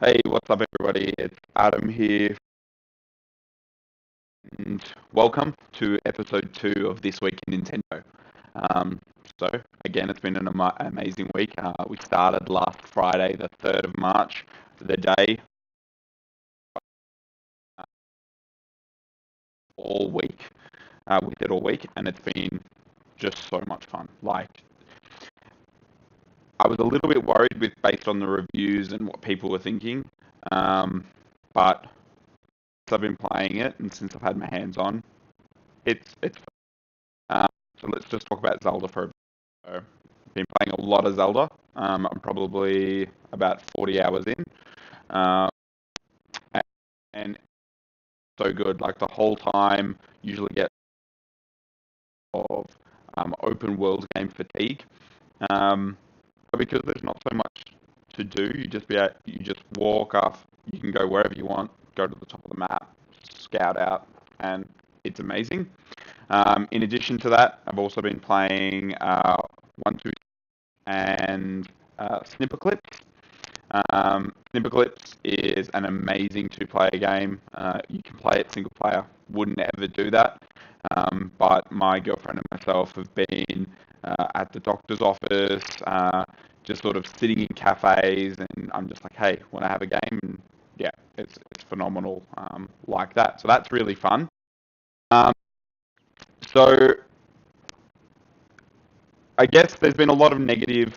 Hey, what's up, everybody? It's Adam here, and welcome to episode 2 of This Week in Nintendo. Um, so, again, it's been an amazing week. We started last Friday, the 3rd of March, the day, uh, all week, with it all week, and it's been just so much fun. I was a little bit worried based on the reviews and what people were thinking, um, but since I've been playing it and since I've had my hands on, it's Um, so let's just talk about Zelda for a bit. So, I've been playing a lot of Zelda. I'm probably about 40 hours in, um, and so good. Like the whole time, usually get of open world game fatigue. Um, but because there's not so much to do, you just walk off. You can go wherever you want, go to the top of the map, scout out, and it's amazing. In addition to that, I've also been playing 1, 2, and Snipper Clips. Snipper Clips is an amazing two-player game. You can play it single player. Wouldn't ever do that. But my girlfriend and myself have been at the doctor's office, just sort of sitting in cafes, and I'm just like, hey, want to have a game? And yeah, it's phenomenal like that. So that's really fun. Um, so I guess there's been a lot of negative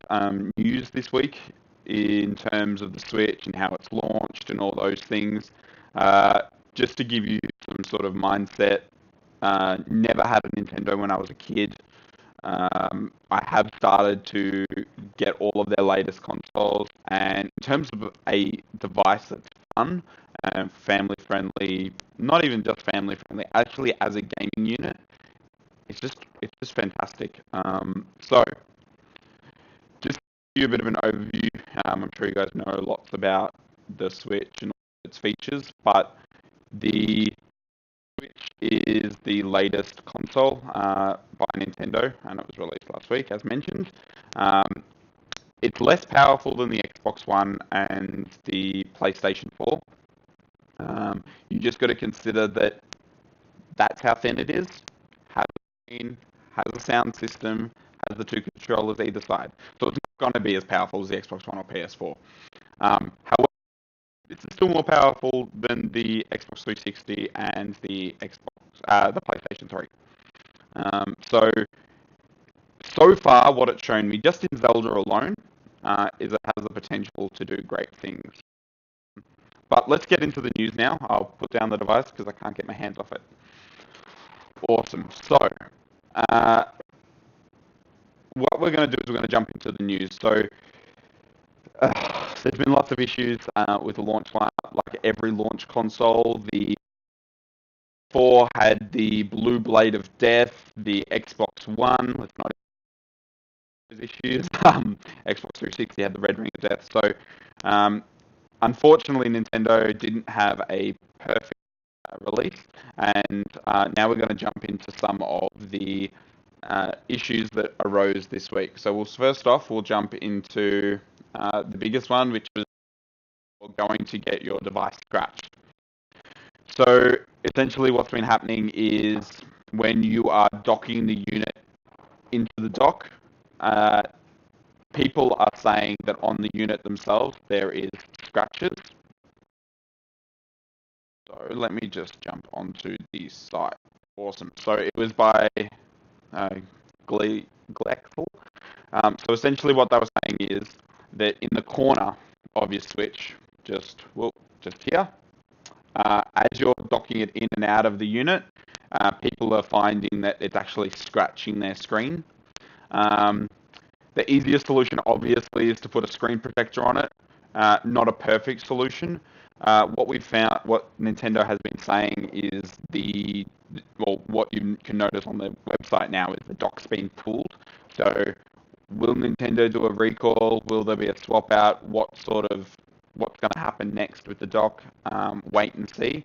news this week in terms of the Switch and how it's launched and all those things. Uh, just to give you some sort of mindset, never had a Nintendo when I was a kid. I have started to get all of their latest consoles, and in terms of a device that's fun and family friendly, not even just family friendly, actually as a gaming unit, it's just fantastic. So just to give you a bit of an overview, I'm sure you guys know lots about the Switch and all its features, but the Switch is the latest console by Nintendo, and it was released last week, as mentioned. Um, it's less powerful than the Xbox One and the PlayStation 4. You just got to consider that that's how thin it is. Has a screen, has a sound system, has the two controllers either side. So it's not going to be as powerful as the Xbox One or PS4. However, it's still more powerful than the Xbox 360 and the PlayStation 3. So far, what it's shown me, just in Zelda alone, is it has the potential to do great things. But let's get into the news now. I'll put down the device because I can't get my hands off it. Awesome. So, uh, what we're going to do is we're going to jump into the news. So, there's been lots of issues with the launch lineup. Like every launch console, the 4 had the blue blade of death. The Xbox One, let's not those issues. Xbox 360 had the red ring of death. So, um, unfortunately, Nintendo didn't have a perfect release, and now we're going to jump into some of the issues that arose this week. So we'll jump into the biggest one, which was going to get your device scratched. So essentially what's been happening is when you are docking the unit into the dock, people are saying that on the unit themselves there is scratches. So let me just jump onto the site. Awesome. So it was by Glexel. So essentially what they were saying is that in the corner of your Switch, just here, as you're docking it in and out of the unit, people are finding that it's actually scratching their screen. The easiest solution, obviously, is to put a screen protector on it. Not a perfect solution. What Nintendo has been saying is what you can notice on the website now is the dock's been pulled. So, will Nintendo do a recall? Will there be a swap out? What's going to happen next with the dock? Wait and see.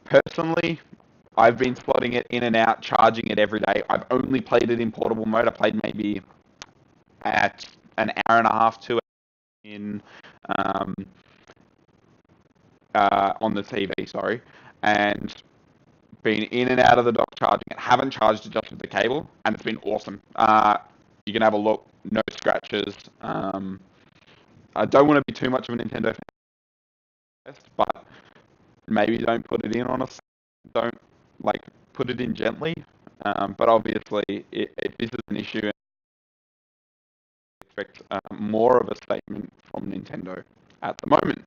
Personally, I've been slotting it in and out, charging it every day. I've only played it in portable mode. I played maybe at an hour and a half, 2 hours in on the TV, sorry, and been in and out of the dock charging it. Haven't charged it just with the cable, and it's been awesome. You can have a look, no scratches. I don't want to be too much of a Nintendo fan, but maybe don't put it in on a, don't like put it in gently. But obviously, if this is an issue, I expect more of a statement from Nintendo at the moment.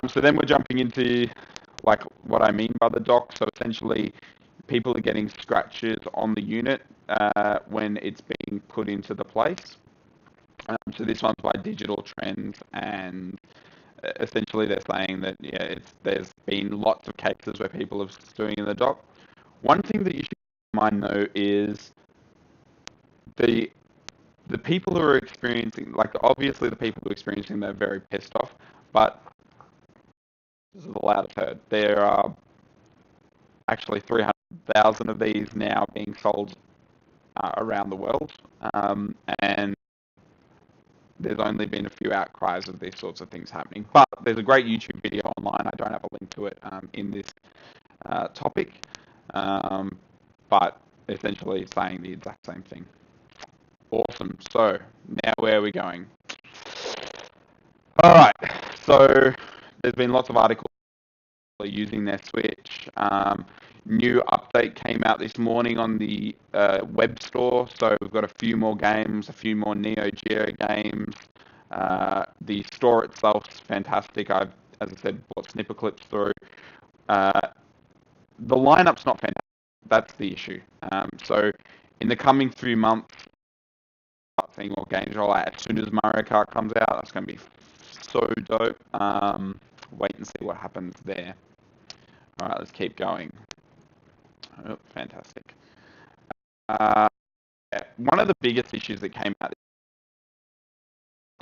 So then we're jumping into like what I mean by the dock. So essentially, people are getting scratches on the unit when it's being put into the place. So this one's by Digital Trends, and essentially they're saying that there's been lots of cases where people are stewing in the dock. One thing that you should keep in mind though is the people who are experiencing, like obviously the people who are experiencing, they're very pissed off, but this is the loudest heard. There are actually 300,000 of these now being sold around the world, and there's only been a few outcries of these sorts of things happening. But there's a great YouTube video online. I don't have a link to it in this topic, but essentially saying the exact same thing. Awesome. So now where are we going? All right. So there's been lots of articles using their Switch. New update came out this morning on the web store, so we've got a few more games, a few more Neo Geo games. The store itself's fantastic. I've, as I said, bought snipper clips through. The lineup's not fantastic. That's the issue. So in the coming few months, I'll seeing more games roll out. As soon as Mario Kart comes out, that's going to be so dope. Wait and see what happens there. All right, let's keep going. Oh, fantastic. One of the biggest issues that came out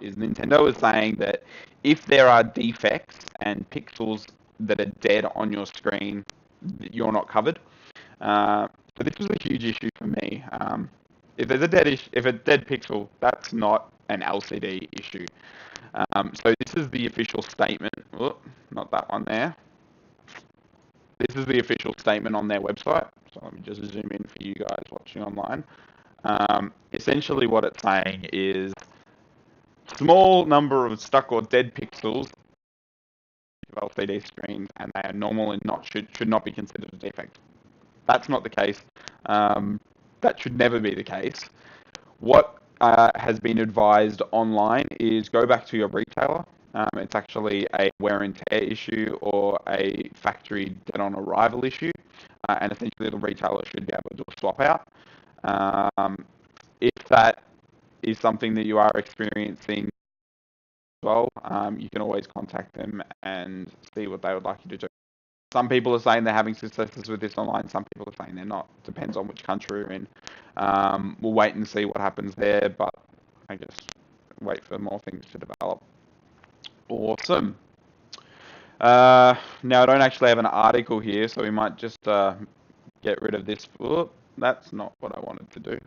is Nintendo is saying that if there are defects and pixels that are dead on your screen, you're not covered. So this was a huge issue for me. If there's a dead pixel, that's not an LCD issue. So this is the official statement. Oh, not that one there. This is the official statement on their website. So let me just zoom in for you guys watching online. Essentially what it's saying is small number of stuck or dead pixels of LCD screens, and they are normal and should not be considered a defect. That's not the case. That should never be the case. What has been advised online is go back to your retailer. It's actually a wear and tear issue or a factory dead on arrival issue, and essentially the retailer should be able to do a swap out. If that is something that you are experiencing as well, you can always contact them and see what they would like you to do. Some people are saying they're having successes with this online. Some people are saying they're not. Depends on which country you're in. We'll wait and see what happens there, but I guess wait for more things to develop. Awesome. Now, I don't actually have an article here, so we might just get rid of this. Oh, that's not what I wanted to do.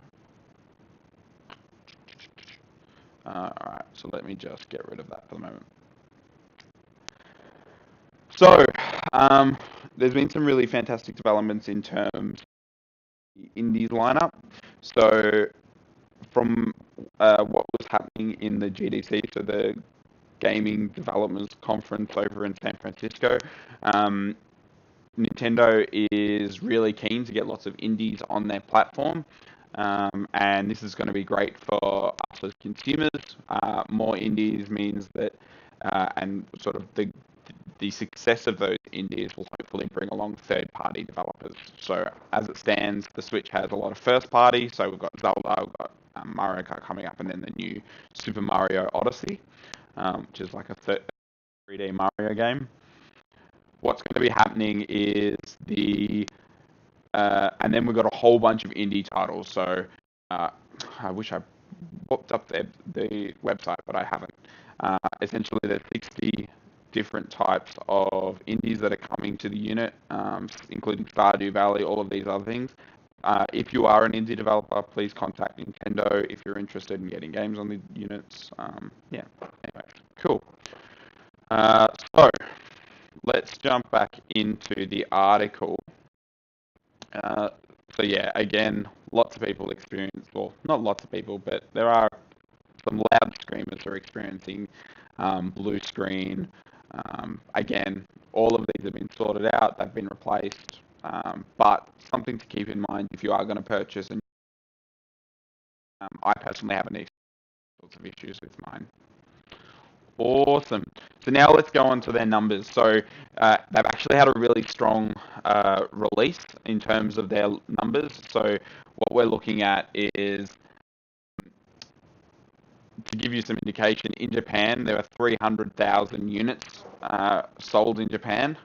Alright, so let me just get rid of that for the moment. So, there's been some really fantastic developments in terms of the Indies lineup. So, from what was happening in the GDC, so the Gaming Developers Conference over in San Francisco, Nintendo is really keen to get lots of indies on their platform. And this is going to be great for us as consumers. More indies means that, and sort of the success of those indies will hopefully bring along third-party developers. So as it stands, the Switch has a lot of first-party. So we've got Zelda, we've got Mario Kart coming up, and then the new Super Mario Odyssey, which is like a 3D Mario game. What's going to be happening is and then we've got a whole bunch of indie titles. So I wish I whooped up the website, but I haven't. Essentially, there's 60 different types of indies that are coming to the unit, including Stardew Valley, all of these other things. If you are an indie developer, please contact Nintendo if you're interested in getting games on the units. Yeah, anyway, cool. So, let's jump back into the article. So yeah, again, lots of people experience, well, not lots of people, but there are some loud screamers who are experiencing blue screen. Again, all of these have been sorted out, they've been replaced, but something to keep in mind if you are going to purchase, and I personally have any sorts of issues with mine. Awesome. So now let's go on to their numbers. So they've actually had a really strong release in terms of their numbers. So what we're looking at is, to give you some indication, in Japan there are 300,000 units sold in Japan,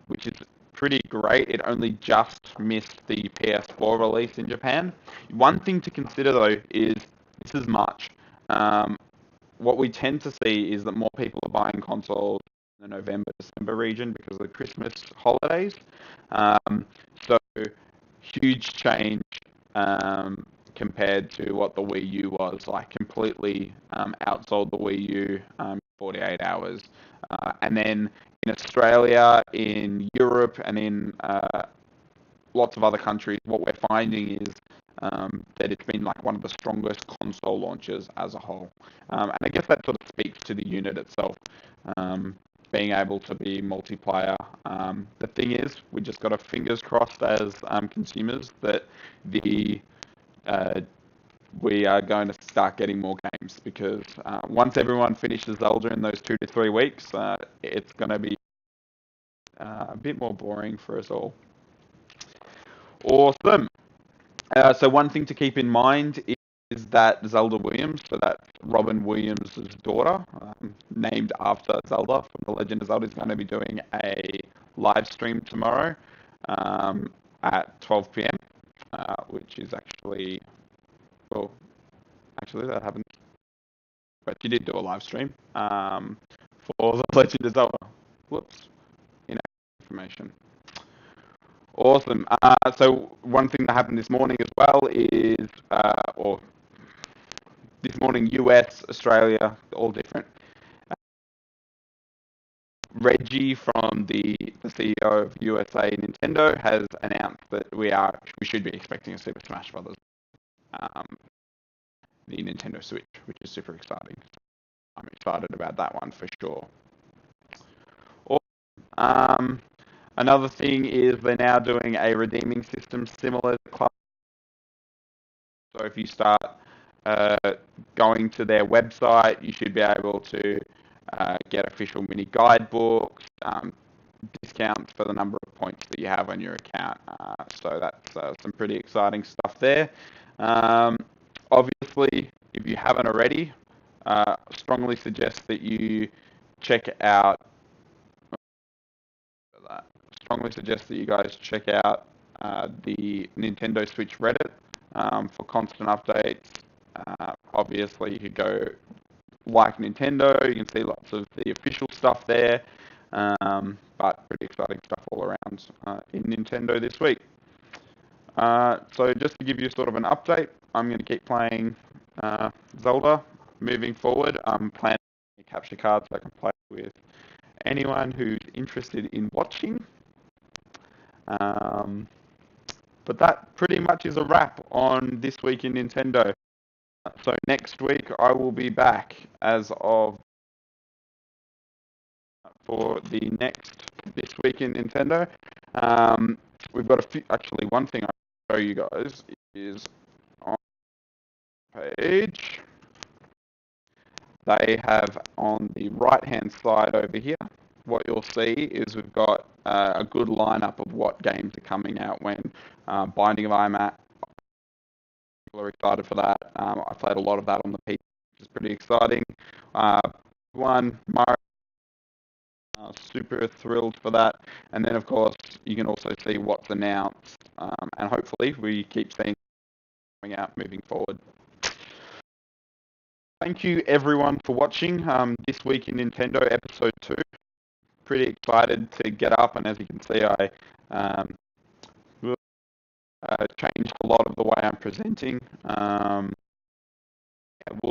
which is pretty great. It only just missed the PS4 release in Japan. One thing to consider though is this is March. What we tend to see is that more people are buying consoles in the November, December region because of the Christmas holidays. So huge change compared to what the Wii U was. Like completely outsold the Wii U 48 hours. And then in Australia, in Europe, and in lots of other countries, what we're finding is that it's been like one of the strongest console launches as a whole. And I guess that sort of speaks to the unit itself, being able to be multiplayer. The thing is, we just got our fingers crossed as consumers that we are going to start getting more games, because once everyone finishes Zelda in those 2 to 3 weeks, it's going to be a bit more boring for us all. Awesome. So one thing to keep in mind is that Zelda Williams, so that's Robin Williams' daughter, named after Zelda from The Legend of Zelda, is going to be doing a live stream tomorrow at 12 p.m., which is actually, well, actually that happened, but she did do a live stream for The Legend of Zelda. Whoops, inaccurate information. Awesome. So one thing that happened this morning as well is, or this morning, US, Australia, all different. Reggie from the CEO of USA Nintendo has announced that we should be expecting a Super Smash Brothers, the Nintendo Switch, which is super exciting. I'm excited about that one for sure. Another thing is they're now doing a redeeming system similar to Club. So if you start going to their website, you should be able to get official mini guidebooks, discounts for the number of points that you have on your account. So that's some pretty exciting stuff there. Obviously, if you haven't already, strongly suggest that you check out. Strongly suggest that you guys check out the Nintendo Switch Reddit for constant updates. Obviously, you could go like Nintendo. You can see lots of the official stuff there, but pretty exciting stuff all around in Nintendo this week. So just to give you sort of an update, I'm going to keep playing Zelda moving forward. I'm planning a capture card so I can play with anyone who's interested in watching. But that pretty much is a wrap on This Week in Nintendo. So next week I will be back for the next This Week in Nintendo. We've got actually one thing I'll show you guys is on the page. They have on the right hand side over here, what you'll see is we've got a good lineup of what games are coming out when. Binding of Isaac, people are excited for that. I played a lot of that on the PC, which is pretty exciting. Mario, super thrilled for that. And then, of course, you can also see what's announced, and hopefully we keep seeing coming out moving forward. Thank you, everyone, for watching This Week in Nintendo Episode 2. Pretty excited to get up, and as you can see, I changed a lot of the way I'm presenting.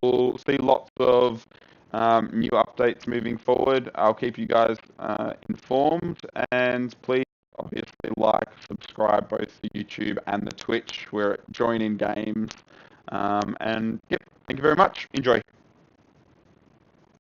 We'll see lots of new updates moving forward. I'll keep you guys informed, and please obviously like, subscribe both the YouTube and the Twitch. We're at Join in Games. And yep, thank you very much. Enjoy.